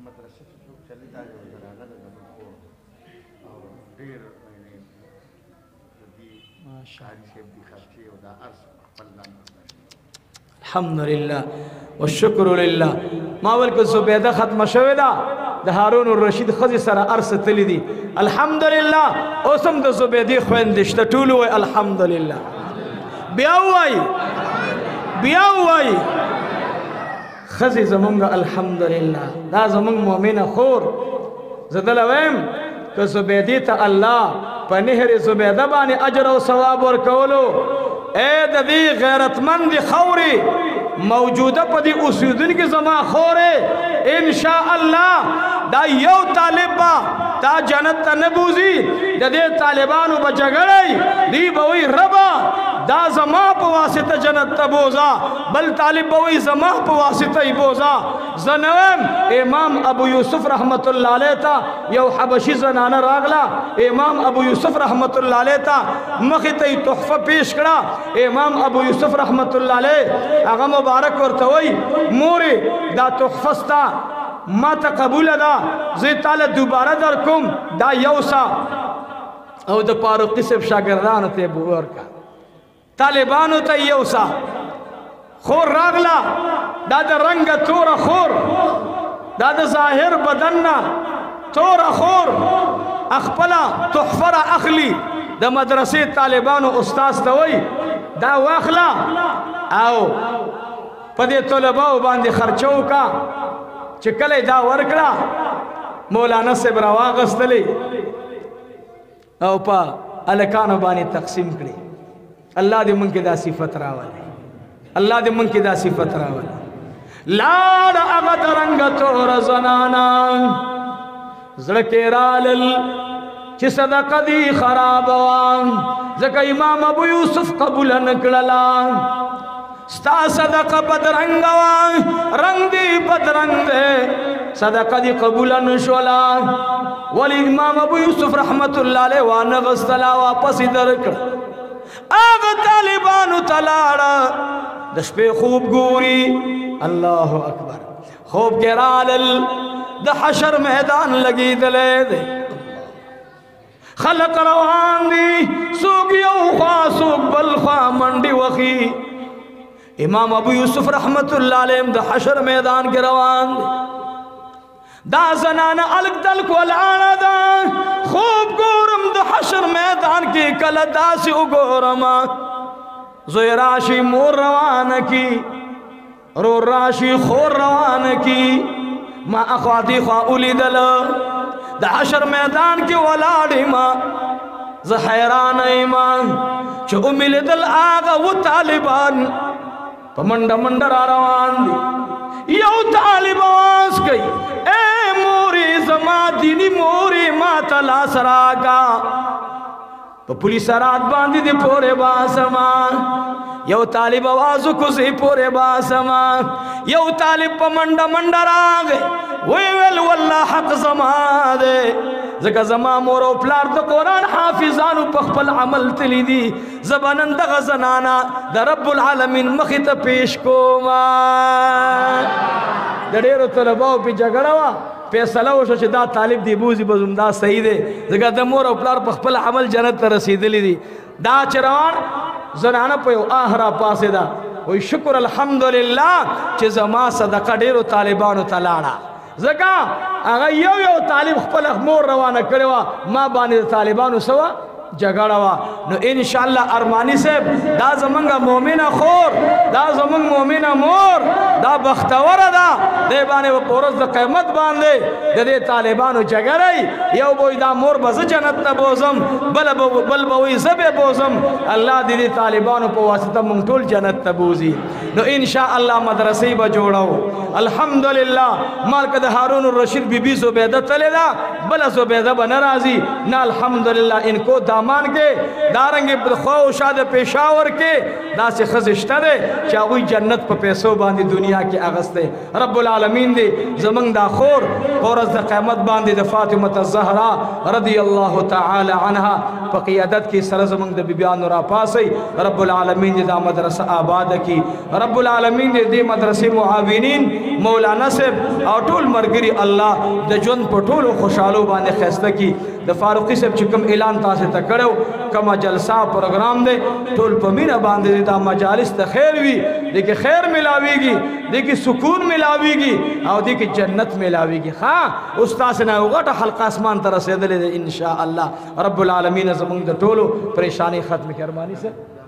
مدرسې چې څوک چلي دا یو ځل هغه د زموږ کور او ډېر د دې شاعري صاحب دي خرچې او دا هر څه خپل ځان الحمدلله والشکر لله ما ولکه زبیده ختمه شوې ده د هارون الرشید ښځې سره ارس تللی دي الحمدلله اوس هم د زبیدې خویندې شته ټول وایي الحمدلله بیا ووایي بیا ووایي ښځې زمونږ الحمدلله دا زمونږ مؤمنه خور زه دله وایم که زبیدې ته الله په نهر زبیده باندې اجر او ثواب ورکولو اے د دې غیرتمند خورې موجوده په دې اوسیدونکي زما خورې ان شاء الله دا یو طالب با تا جنت ته نه بوزي د دې طالبانو به جګړی دی به وایي ربا دا زما په واسطه جنت ته بوزا بل طالب به وایي زما په واسطه یې بوزا زه نه وایم امام ابو یوسف رحمت الله علیه ته یو حبشي زنانه راغله امام ابو یوسف رحمت الله علیه ته مخې ته یې تحفه پیش کړه امام ابو یوسف رحمت الله علیه هغه مبارک ورته وایي مورې دا تحفه ستا ما ته قبوله ده زه تعالی دوباره در کوم دا یو سا او د فاروقي صاحب شاګردانو ته به ورکړه طالبانو ته یو سا خور راغله دا د رنګه توره خور دا د ظاهر بدن نه توره خور خپله تحفه را اخلي د مدرسې طالبانو استاذ ته وایي دا واخله او په دې طلباو باندې خرچه وکړه چې کله دا ورکړه مولانا صاحب راواغستلې او په هلکانو باندې تقسیم کړي الله دې مونږ کې دا صفت راولي الله دې مونږ کې دا صفت راولي لاړ هغه د رنګه توره زنانا زړه کې رالل چې صدقه دې خرابه وه ځکه امام ابو یوسف قبوله نه کړله ستا صدقه بدرنګ وا رنگ دی بدرنگ دے صدقه دی قبول نشولا ولی امام ابو یوسف رحمت اللہ علیہ وانه غسلا واپس درکړ اغه طالبانو تلاړه د شپې خوب ګوري الله اکبر خوب کې رالل د حشر میدان لګیدلې دے خلق روان دي سوق یو خوا سوق بل خوا منډي وخی امام ابو یوسف رحمت اللہ علیہ د حشر میدان کے روان دا زنانہ الگ دلک والعانا دا خوب گورم د حشر میدان کی کلدا سی اگورم زوی راشی مور روان کی رو راشی خور روان کی ما اخواتی خواہ اولی دل دا حشر میدان کی ولاڑی ما ز حیران ایمان چو امیل دل آغا و طالبان منڈا منڈا را روان دی یو طالب آواز گئی اے موری زما دینی موری ما تلا سراغا پا پولیس رات باندی دی پورے باسما یو طالب آوازو کسی پورے باسما یو طالب پا منڈا منڈا را گئی ویویل واللہ حق زما دے زکا زما مورو پلار دا قرآن حافظانو پخپل عمل تلی دی زبانن دا غزنانا دا رب العالمین مخیط پیش کو ما دا دیرو طلباو پی جگڑوا فیصلہ وشو چې دا طالب دی بوزی بزم دا صحیح دے زکا دا مورو پلار پخپل عمل جنت تا رسیدلی دی دا چروان زنانا پیو آہرا پاسے دا وی شکر الحمدللہ چې زما صدقہ دیرو طالبانو تلانا زکا اگر یو طالب خپل مور روانه کړي وا ما باندې طالبانو سوا جګړه وا نو ان شاء الله ارمانی صاحب دا زمونږه مؤمنه خور دا زمونږ مؤمنه مور دا بختور ده دې باندې په ورځ د قیامت باندې د دې طالبانو جګړه یو بوې دا مور به جنت ته بوزم بل به زبه بوزم الله دې طالبانو په واسطه مونږ ټول جنت ته بوزي نو ان شاء الله مدرسې به جوړاو الحمدلله مالک د هارون الرشید بی زبیده تله دا بل زبیده به ناراضي نه الحمدلله انکو دامان کې دارنګ خو شاد پېښور کې دا سه خزشته ده چې هغه جنت په پیسو باندې دنیا کې اغسته رب العالمین دې زمنګ دا خور ورځ د قیامت باندې د فاطمه الزهرا رضی الله تعالی عنها په قیادت کې سره زمونږ د بیبیانو را پاسي رب العالمین دې دا مدرسه آباد کړي رب العالمین دې مدرسې معاونین مولانا صاحب او ټول مرګري الله د ژوند په ټولو خوشالو باندې خسته کړي د فاروقي صاحب چې کوم اعلان تاسو ته کړو کما جلسه پروګرام دی ټول په مینا باندې دا مجالس ته خیر وي دې کې خیر ملاويږي دې کې سکون ملاويږي او دې کې جنت ملاويږي ها استاد نه وغټه حلقه اسمان ته رسیدلې ان شاء الله رب العالمین زمونږ د ټولو پریشانی ختم کړي ارمانی سره